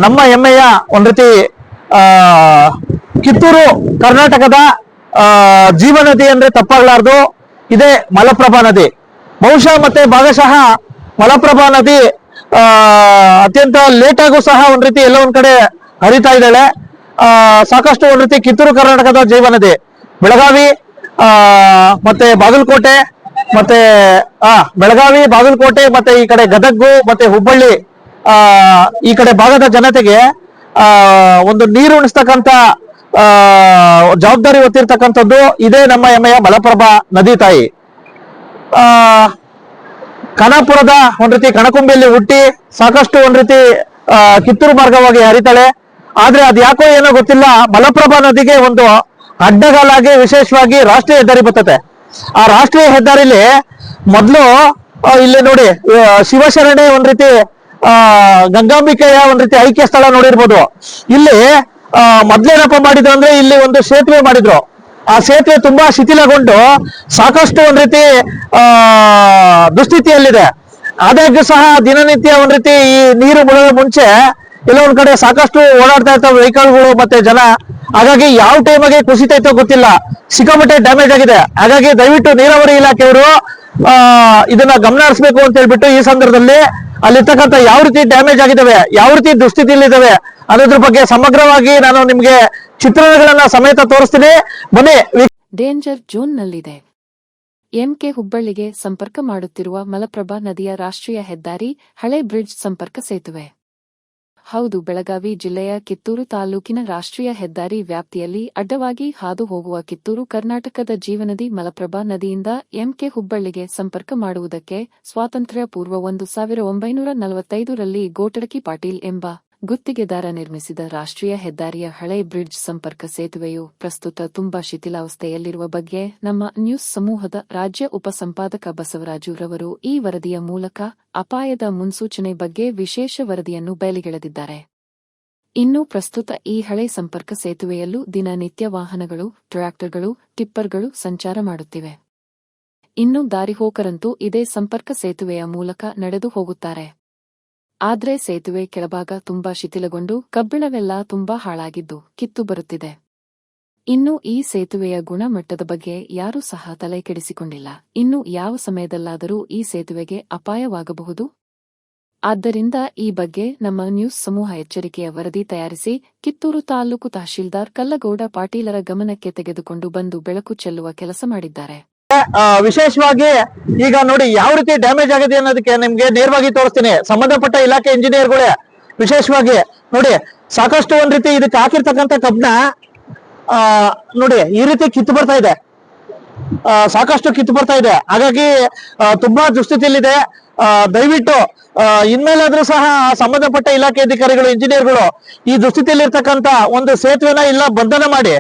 ನಮ್ಮ ಹೆಮ್ಮೆಯ ಒಂದ್ ರೀತಿ ಆ ಕಿತ್ತೂರು ಕರ್ನಾಟಕದ ಜೀವನದಿ ಅಂದ್ರೆ ತಪ್ಪಾಗಲಾರ್ದು ಇದೇ ಮಲಪ್ರಭಾ ನದಿ. ಬಹುಶಃ ಮತ್ತೆ ಭಾಗಶಃ ಮಲಪ್ರಭಾ ನದಿ ಅತ್ಯಂತ ಲೇಟ್ ಆಗು ಸಹ ಒಂದ್ ರೀತಿ ಎಲ್ಲ ಒಂದ್ ಕಡೆ ಹರಿತಾ ಇದ್ದಾಳೆ. ಸಾಕಷ್ಟು ಒಂದ್ ರೀತಿ ಕಿತ್ತೂರು ಕರ್ನಾಟಕದ ಜೀವನದಿ ಬೆಳಗಾವಿ ಮತ್ತೆ ಬಾಗಲಕೋಟೆ ಮತ್ತೆ ಬೆಳಗಾವಿ ಬಾಗಲಕೋಟೆ ಮತ್ತೆ ಈ ಕಡೆ ಗದಗು ಮತ್ತೆ ಹುಬ್ಬಳ್ಳಿ ಈ ಕಡೆ ಭಾಗದ ಜನತೆಗೆ ಒಂದು ನೀರು ಉಣಿಸ್ತಕ್ಕಂತ ಜವಾಬ್ದಾರಿ ಹೊತ್ತಿರ್ತಕ್ಕಂಥದ್ದು ಇದೇ ನಮ್ಮ ಹೆಮ್ಮೆಯ ಮಲಪ್ರಭಾ ನದಿ ತಾಯಿ. ಖಾನಾಪುರದ ಒಂದ್ ರೀತಿ ಕಣಕುಂಬಿಯಲ್ಲಿ ಹುಟ್ಟಿ ಸಾಕಷ್ಟು ಒಂದ್ ರೀತಿ ಕಿತ್ತೂರು ಮಾರ್ಗವಾಗಿ ಹರಿತಾಳೆ. ಆದ್ರೆ ಅದ್ ಯಾಕೋ ಏನೋ ಗೊತ್ತಿಲ್ಲ, ಮಲಪ್ರಭಾ ನದಿಗೆ ಒಂದು ಅಡ್ಡಗಾಲಾಗಿ ವಿಶೇಷವಾಗಿ ರಾಷ್ಟ್ರೀಯ ಹೆದ್ದಾರಿ ಬರ್ತದೆ. ಆ ರಾಷ್ಟ್ರೀಯ ಹೆದ್ದಾರಿಲಿ ಮೊದಲು ಇಲ್ಲಿ ನೋಡಿ ಶಿವಶರಣೆ ಒಂದ್ ರೀತಿ ಗಂಗಾಂಬಿಕೆಯ ಒಂದ್ ರೀತಿ ಐಕ್ಯ ಸ್ಥಳ ನೋಡಿರ್ಬೋದು. ಇಲ್ಲಿ ಮೊದ್ಲೇನಪ್ಪ ಮಾಡಿದ್ರು ಅಂದ್ರೆ ಇಲ್ಲಿ ಒಂದು ಸೇತುವೆ ಮಾಡಿದ್ರು. ಆ ಸೇತುವೆ ತುಂಬಾ ಶಿಥಿಲಗೊಂಡು ಸಾಕಷ್ಟು ಒಂದ್ ರೀತಿ ದುಸ್ಥಿತಿಯಲ್ಲಿದೆ. ಆದಾಗ್ಯೂ ಸಹ ದಿನನಿತ್ಯ ಒಂದ್ ರೀತಿ ಈ ನೀರು ಮುಳುಗೋ ಮುಂಚೆ ಎಲ್ಲ ಒಂದ್ ಕಡೆ ಸಾಕಷ್ಟು ಓಡಾಡ್ತಾ ಇರ್ತಾವೆ ವೆಹಿಕಲ್ಗಳು ಮತ್ತೆ ಜನ. ಹಾಗಾಗಿ ಯಾವ ಟೈಮಗೆ ಕುಸಿತೈತೋ ಗೊತ್ತಿಲ್ಲ, ಸಿಕ್ಕಾಪಟ್ಟೆ ಡ್ಯಾಮೇಜ್ ಆಗಿದೆ. ಹಾಗಾಗಿ ದಯವಿಟ್ಟು ನೀರಾವರಿ ಇಲಾಖೆಯವರು ಇದನ್ನ ಗಮನ ಹರಿಸಬೇಕು ಅಂತ ಹೇಳ್ಬಿಟ್ಟು ಈ ಸಂದರ್ಭದಲ್ಲಿ ಅಲ್ಲಿರ್ತಕ್ಕಂಥ ಯಾವ ರೀತಿ ಡ್ಯಾಮೇಜ್ ಆಗಿದ್ದಾವೆ, ಯಾವ ರೀತಿ ದುಸ್ಥಿತಿಯಲ್ಲಿದ್ದಾವೆ ಅನ್ನೋದ್ರ ಬಗ್ಗೆ ಸಮಗ್ರವಾಗಿ ನಾನು ನಿಮ್ಗೆ ಚಿತ್ರಣಗಳನ್ನ ಸಮೇತ ತೋರಿಸ್ತೀನಿ, ಬನ್ನಿ. ಡೇಂಜರ್ ಝೋನ್ನಲ್ಲಿದೆ. ಎಂಕೆ ಹುಬ್ಬಳ್ಳಿಗೆ ಸಂಪರ್ಕ ಮಾಡುತ್ತಿರುವ ಮಲಪ್ರಭಾ ನದಿಯ ರಾಷ್ಟ್ರೀಯ ಹೆದ್ದಾರಿ ಹಳೆ ಬ್ರಿಡ್ಜ್ ಸಂಪರ್ಕ ಸೇತುವೆ. ಹೌದು, ಬೆಳಗಾವಿ ಜಿಲ್ಲೆಯ ಕಿತ್ತೂರು ತಾಲೂಕಿನ ರಾಷ್ಟ್ರೀಯ ಹೆದ್ದಾರಿ ವ್ಯಾಪ್ತಿಯಲ್ಲಿ ಅಡ್ಡವಾಗಿ ಹಾದು ಹೋಗುವ ಕಿತ್ತೂರು ಕರ್ನಾಟಕದ ಜೀವನದಿ ಮಲಪ್ರಭಾ ನದಿಯಿಂದ ಎಂಕೆ ಹುಬ್ಬಳ್ಳಿಗೆ ಸಂಪರ್ಕ ಮಾಡುವುದಕ್ಕೆ ಸ್ವಾತಂತ್ರ್ಯ ಪೂರ್ವ 1945ರಲ್ಲಿ ಗೋಟಡಕಿ ಪಾಟೀಲ್ ಎಂಬ ಗುತ್ತಿಗೆದಾರ ನಿರ್ಮಿಸಿದ ರಾಷ್ಟ್ರೀಯ ಹೆದ್ದಾರಿಯ ಹಳೆ ಬ್ರಿಡ್ಜ್ ಸಂಪರ್ಕ ಸೇತುವೆಯು ಪ್ರಸ್ತುತ ತುಂಬಾ ಶಿಥಿಲಾವಸ್ಥೆಯಲ್ಲಿರುವ ಬಗ್ಗೆ ನಮ್ಮ ನ್ಯೂಸ್ ಸಮೂಹದ ರಾಜ್ಯ ಉಪಸಂಪಾದಕ ಬಸವರಾಜು ರವರು ಈ ವರದಿಯ ಮೂಲಕ ಅಪಾಯದ ಮುನ್ಸೂಚನೆ ಬಗ್ಗೆ ವಿಶೇಷ ವರದಿಯನ್ನು ಬಯಲಿಗೆಳೆದಿದ್ದಾರೆ. ಇನ್ನು ಪ್ರಸ್ತುತ ಈ ಹಳೆ ಸಂಪರ್ಕ ಸೇತುವೆಯಲ್ಲೂ ದಿನನಿತ್ಯ ವಾಹನಗಳು, ಟ್ರ್ಯಾಕ್ಟರ್ಗಳು, ಟಿಪ್ಪರ್ಗಳು ಸಂಚಾರ ಮಾಡುತ್ತಿವೆ. ಇನ್ನು ದಾರಿಹೋಕರಂತೂ ಇದೇ ಸಂಪರ್ಕ ಸೇತುವೆಯ ಮೂಲಕ ನಡೆದು ಹೋಗುತ್ತಾರೆ. ಆದ್ರೆ ಸೇತುವೆ ಕೆಳಭಾಗ ತುಂಬಾ ಶಿಥಿಲಗೊಂಡು ಕಬ್ಬಿಣವೆಲ್ಲ ತುಂಬಾ ಹಾಳಾಗಿದ್ದು ಕಿತ್ತು ಬರುತ್ತಿದೆ. ಇನ್ನು ಈ ಸೇತುವೆಯ ಗುಣಮಟ್ಟದ ಬಗ್ಗೆ ಯಾರೂ ಸಹ ತಲೆ ಕೆಡಿಸಿಕೊಂಡಿಲ್ಲ. ಇನ್ನು ಯಾವ ಸಮಯದಲ್ಲಾದರೂ ಈ ಸೇತುವೆಗೆ ಅಪಾಯವಾಗಬಹುದು. ಆದ್ದರಿಂದ ಈ ಬಗ್ಗೆ ನಮ್ಮ ನ್ಯೂಸ್ ಸಮೂಹ ಎಚ್ಚರಿಕೆಯ ವರದಿ ತಯಾರಿಸಿ ಕಿತ್ತೂರು ತಾಲೂಕು ತಹಶೀಲ್ದಾರ್ ಕಲ್ಲಗೌಡ ಪಾಟೀಲರ ಗಮನಕ್ಕೆ ತೆಗೆದುಕೊಂಡು ಬಂದು ಬೆಳಕು ಚೆಲ್ಲುವ ಕೆಲಸ ಮಾಡಿದ್ದಾರೆ. ವಿಶೇಷವಾಗಿ ಈಗ ನೋಡಿ ಯಾವ ರೀತಿ ಡ್ಯಾಮೇಜ್ ಆಗಿದೆ ಅನ್ನೋದಕ್ಕೆ ನಿಮ್ಗೆ ನೇರವಾಗಿ ತೋರಿಸ್ತೀನಿ. ಸಂಬಂಧಪಟ್ಟ ಇಲಾಖೆ ಇಂಜಿನಿಯರ್ಗಳೇ ವಿಶೇಷವಾಗಿ ನೋಡಿ ಸಾಕಷ್ಟು ಒಂದ್ ರೀತಿ ಇದಕ್ಕೆ ಹಾಕಿರ್ತಕ್ಕಂಥ ಕಬ್ಬಿಣ ನೋಡಿ ಈ ರೀತಿ ಕಿತ್ತು ಬರ್ತಾ ಇದೆ, ಸಾಕಷ್ಟು ಕಿತ್ತು ಬರ್ತಾ ಇದೆ. ಹಾಗಾಗಿ ತುಂಬಾ ದುಸ್ಥಿತಿಯಲ್ಲಿದೆ. ದಯವಿಟ್ಟು ಇನ್ಮೇಲಾದ್ರೂ ಸಹ ಸಂಬಂಧಪಟ್ಟ ಇಲಾಖೆ ಅಧಿಕಾರಿಗಳು, ಇಂಜಿನಿಯರ್ಗಳು ಈ ದುಸ್ಥಿತಿಯಲ್ಲಿ ಇರ್ತಕ್ಕಂಥ ಒಂದು ಸೇತುವೆನ ಇಲ್ಲ ಬಂಧನ ಮಾಡಿ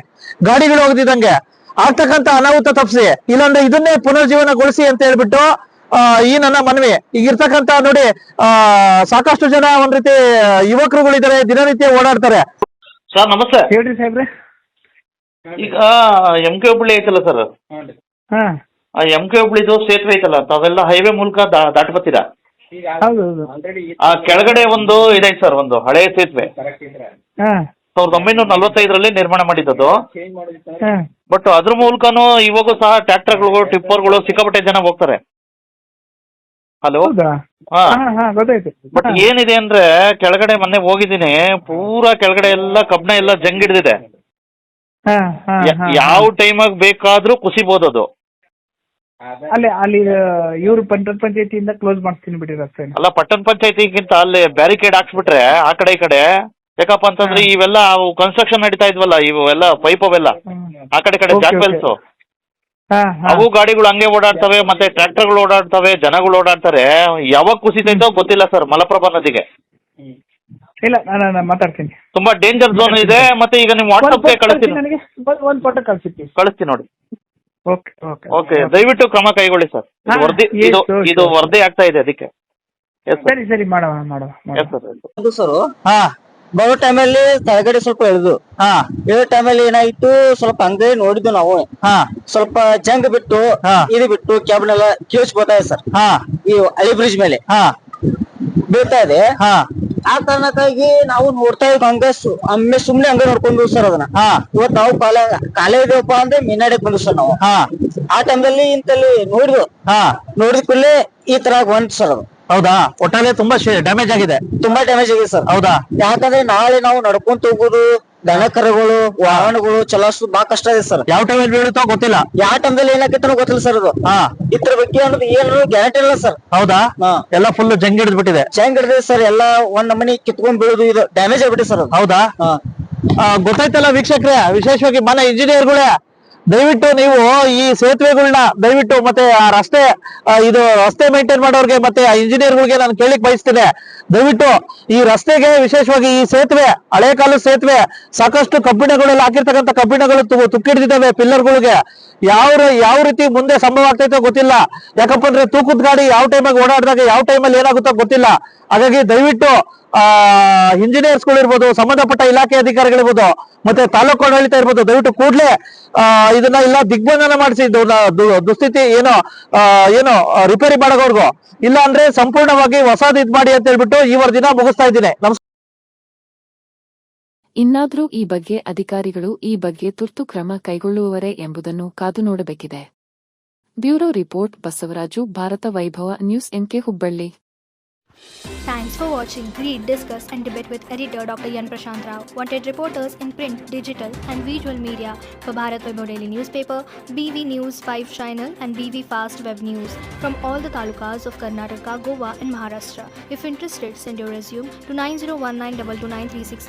ಗಾಡಿಗಳು ಹೋಗದಿದ್ದಂಗೆ ಆಗ್ತಕ್ಕಂಥ ಅನಾಹುತ ತಪ್ಪಿಸಿ, ಇಲ್ಲಾಂದ್ರೆ ಇದನ್ನೇ ಪುನರ್ಜೀವನಗೊಳಿಸಿ ಅಂತ ಹೇಳ್ಬಿಟ್ಟು ಈ ನನ್ನ ಮನವಿ. ಈಗಿರ್ತಕ್ಕಂಥ ನೋಡಿ ಸಾಕಷ್ಟು ಜನ ಒಂದ್ ರೀತಿ ಯುವಕರುಗಳಿದ್ದಾರೆ, ದಿನನಿತ್ಯ ಓಡಾಡ್ತಾರೆ. ಸರ್ ನಮಸ್ತೆ. ಹೇಳ್ರಿ ಸಾಹೇಬ್ರೆ. ಈಗ ಎಂ ಕೆ ಹುಬ್ಳಿ ಐತಲ್ಲ ಸರ್, ಆ ಎಂ ಕೆ ಹುಬ್ಳಿದು ಸೇತುವೆ ಐತಲ್ಲ, ತಾವೆಲ್ಲ ಹೈವೇ ಮೂಲಕ ದಾಟಿ ಬರ್ತೀರಾ? ಆ ಕೆಳಗಡೆ ಒಂದು ಇದೈತೆ ಸರ್, ಒಂದು ಹಳೆಯ ಸೇತುವೆ 1945ರಲ್ಲಿ ನಿರ್ಮಾಣ ಮಾಡಿದ್ದದು. ಬಟ್ ಅದ್ರ ಮೂಲಕನೂ ಇವಾಗೂ ಸಹ ಟ್ರ್ಯಾಕ್ಟರ್ಗಳು, ಟಿಪ್ಪರ್ಗಳು ಸಿಕ್ಕಾಪಟ್ಟೆ ಜನ ಹೋಗ್ತಾರೆ. ಹಲೋ, ಬಟ್ ಏನಿದೆ ಅಂದ್ರೆ ಕೆಳಗಡೆ ಮೊನ್ನೆ ಹೋಗಿದ್ದೀನಿ, ಪೂರಾ ಕೆಳಗಡೆ ಎಲ್ಲ ಕಬ್ಬಿಣ ಎಲ್ಲ ಜಂಗ್ ಹಿಡಿದಿದೆ. ಯಾವ ಟೈಮಾಗ ಬೇಕಾದ್ರೂ ಕುಸಿಬಹುದು ಅದು. ಅಲ್ಲಿ ಇವ್ರು ಪಟ್ಟಣ ಪಂಚಾಯತಿಯಿಂದ ಕ್ಲೋಸ್ ಮಾಡ್ತೀನಿ ಬಿಟ್ಟಿರ. ಅಲ್ಲ, ಪಟ್ಟಣ ಪಂಚಾಯತಿಗಿಂತ ಅಲ್ಲಿ ಬ್ಯಾರಿಕೇಡ್ ಹಾಕ್ಸ್ಬಿಟ್ರೆ ಆ ಕಡೆ ಈ ಕಡೆ, ಯಾಕಪ್ಪ ಅಂತಂದ್ರೆ ಇವೆಲ್ಲ ಕನ್ಸ್ಟ್ರಕ್ಷನ್ ನಡೀತಾ ಇದ್ವಲ್ಲ, ಇವೆಲ್ಲ ಪೈಪ್ ಅವೆಲ್ಲ ಆ ಕಡೆ ಜಾಕ್ವೆಲ್ಸ್ ಅವು ಗಾಡಿಗಳು ಹಂಗೆ ಓಡಾಡ್ತವೆ, ಮತ್ತೆ ಟ್ರ್ಯಾಕ್ಟರ್ಗಳು ಓಡಾಡ್ತವೆ, ಜನಗಳು ಓಡಾಡ್ತಾರೆ. ಯಾವಾಗ ಕುಸಿತೈತೋ ಗೊತ್ತಿಲ್ಲ ಸರ್ ಮಲಪ್ರಭಾ ನದಿಗೆ. ಇಲ್ಲ, ನಾನು ಮಾತಾಡ್ತೀನಿ. ತುಂಬಾ ಡೇಂಜರ್ ಝೋನ್ ಇದೆ. ಮತ್ತೆ ಈಗ ನೀವು ವಾಟ್ಸಪ್ಗೆ ಕಳಿಸ್ತೀನಿ, ಒಂದು ಫೋಟೋ ಕಳಿಸ್ತೀನಿ ನೋಡಿ. ಓಕೆ, ದಯವಿಟ್ಟು ಕ್ರಮ ಕೈಗೊಳ್ಳಿ ಸರ್. ಇದು ವರದಿ ಆಗ್ತಾ ಇದೆ ಅದಕ್ಕೆ. ಸರಿ ಮಾಡುವ. ಸರ್ ಬರೋ ಟೈಮಲ್ಲಿ ಕೆಳಗಡೆ ಸ್ವಲ್ಪ ಇಳಿದು ಇಳೋ ಟೈಮಲ್ಲಿ ಏನಾಯ್ತು, ಸ್ವಲ್ಪ ಹಂಗೆ ನೋಡಿದ್ವಿ ನಾವು. ಸ್ವಲ್ಪ ಜಂಗ್ ಬಿಟ್ಟು ಇದು ಬಿಟ್ಟು ಕ್ಯಾಬಿನ್ ಎಲ್ಲ ಕೇಳ್ಸ್ ಬರ್ತಾ ಇದೆ ಸರ್. ಈ ಹಳಿ ಬ್ರಿಡ್ಜ್ ಮೇಲೆ ಬೀಳ್ತಾ ಇದೆ. ಆ ಕಾರಣಕ್ಕಾಗಿ ನಾವು ನೋಡ್ತಾ ಇದ್ವಿ ಒಮ್ಮೆ ಸುಮ್ನೆ ಹಂಗ ನೋಡ್ಕೊಂಡು ಸರ್ ಅದನ್ನ ಹಾ ಇವತ್ ನಾವು ಕಾಲೇ ಇದೀವಪ್ಪ ಅಂದ್ರೆ ಮೀನಾಡಕ್ ಬಂದು ಸರ್ ನಾವು ಹಾ ಆ ಟೈಮ್ದಲ್ಲಿ ಇಂತಲ್ಲಿ ನೋಡಿದ್ವು ಹಾ ನೋಡಿದ ಕೂಡಲೇ ಈ ತರ ಬಂತು ಸರ್ ಅದು ಹೌದಾ ಒಟ್ಟಾರೆ ತುಂಬಾ ಡ್ಯಾಮೇಜ್ ಆಗಿದೆ ತುಂಬಾ ಡ್ಯಾಮೇಜ್ ಆಗಿದೆ ಸರ್. ಹೌದಾ ಯಾಕಂದ್ರೆ ನಾಳೆ ನಾವು ನಡ್ಕೊಂತ ಹೋಗುದು ದನ ಕರುಗಳು ವಾಹನಗಳು ಚಲಾಯಿಸೋದು ಬಹಳ ಕಷ್ಟ ಇದೆ ಸರ್. ಯಾವ ಟೈಮಲ್ಲಿ ಬೀಳುತ್ತೋ ಗೊತ್ತಿಲ್ಲ, ಯಾವ ಟೈಮ್ದಲ್ಲಿ ಏನಾಕೈತೆ ಗೊತ್ತಿಲ್ಲ ಸರ್ ಅದು. ಹಾ ಇದ್ರ ಬಗ್ಗೆ ಅನ್ನೋದು ಏನು ಗ್ಯಾರಂಟಿ ಇಲ್ಲ ಸರ್. ಹೌದಾ ಹಾ ಎಲ್ಲ ಫುಲ್ ಜಂಗ್ ಹಿಡಿದ್ಬಿಟ್ಟಿದೆ. ಚಂಗ್ ಹಿಡಿದೆ ಸರ್, ಎಲ್ಲಾ ಒಂದ್ ನಮನಿ ಕಿತ್ಕೊಂಡ್ ಬೀಳುದು ಇದು ಡ್ಯಾಮೇಜ್ ಆಗ್ಬಿಟ್ಟೆ ಸರ್ ಅದು. ಹೌದಾ ಹಾ ಗೊತ್ತಾಯ್ತಲ್ಲ ವೀಕ್ಷಕರೇ, ವಿಶೇಷವಾಗಿ ಮನೆ ಇಂಜಿನಿಯರ್ಗಳೇ ದಯವಿಟ್ಟು ನೀವು ಈ ಸೇತುವೆಗಳನ್ನ ದಯವಿಟ್ಟು ಮತ್ತೆ ಆ ರಸ್ತೆ ಇದು ರಸ್ತೆ ಮೇಂಟೈನ್ ಮಾಡೋರ್ಗೆ ಮತ್ತೆ ಆ ಇಂಜಿನಿಯರ್ಗಳಿಗೆ ನಾನು ಕೇಳಿಕ್ ಬಯಸ್ತೇನೆ, ದಯವಿಟ್ಟು ಈ ರಸ್ತೆಗೆ ವಿಶೇಷವಾಗಿ ಈ ಸೇತುವೆ ಹಳೆ ಕಾಲದ ಸೇತುವೆ ಸಾಕಷ್ಟು ಕಬ್ಬಿಣಗಳೆಲ್ಲ ಹಾಕಿರ್ತಕ್ಕಂಥ ಕಬ್ಬಿಣಗಳು ತುಕ್ಕಿಡ್ದಿದ್ದಾವೆ ಪಿಲ್ಲರ್ಗಳಿಗೆ. ಯಾವ ರೀತಿ ಮುಂದೆ ಸಂಭವ ಆಗ್ತೈತೋ ಗೊತ್ತಿಲ್ಲ. ಯಾಕಪ್ಪ ಅಂದ್ರೆ ತೂಕದ ಗಾಡಿ ಯಾವ ಟೈಮಾಗಿ ಓಡಾಡಿದಾಗ ಯಾವ ಟೈಮಲ್ಲಿ ಏನಾಗುತ್ತೋ ಗೊತ್ತಿಲ್ಲ. ಹಾಗಾಗಿ ದಯವಿಟ್ಟು ಇಂಜಿನಿಯರ್ಸ್ ಗಳು ಇರ್ಬೋದು, ಸಂಬಂಧಪಟ್ಟ ಇಲಾಖೆ ಅಧಿಕಾರಿಗಳಿರ್ಬೋದು, ಮತ್ತೆ ತಾಲೂಕು ಆಡಳಿತ ಇರ್ಬೋದು, ದಯವಿಟ್ಟು ಕೂಡ್ಲೇ ಇದನ್ನ ಇಲ್ಲ ದಿಗ್ಬಂಧನ ಮಾಡಿಸಿ ದುಸ್ಥಿತಿ ಏನೋ ರಿಪೇರಿ ಮಾಡೋರ್ಗು, ಇಲ್ಲ ಅಂದ್ರೆ ಸಂಪೂರ್ಣವಾಗಿ ಹೊಸದ್ ಇದ್ ಮಾಡಿ ಅಂತ ಹೇಳ್ಬಿಟ್ಟು ಈ ವರದಿನ ಮುಗಿಸ್ತಾ ಇದ್ದೀನಿ. ಇನ್ನಾದ್ರೂ ಈ ಬಗ್ಗೆ ಅಧಿಕಾರಿಗಳು ಈ ಬಗ್ಗೆ ತುರ್ತು ಕ್ರಮ ಕೈಗೊಳ್ಳುವವರೇ ಎಂಬುದನ್ನು ಕಾದು ನೋಡಬೇಕಿದೆ. ಬ್ಯೂರೋ ರಿಪೋರ್ಟ್ ಬಸವರಾಜು, ಭಾರತ ವೈಭವ news, MK Hubballi. Thanks for watching. Read, discuss and debate with editor Dr. Yan Prashant Rao. Wanted reporters in print, digital and visual media for Bharat Vaibhav Daily Newspaper, BV News 5 Channel and BV Fast Web News from all the talukas of Karnataka, Goa and Maharashtra. If interested, send your resume to 9019229369.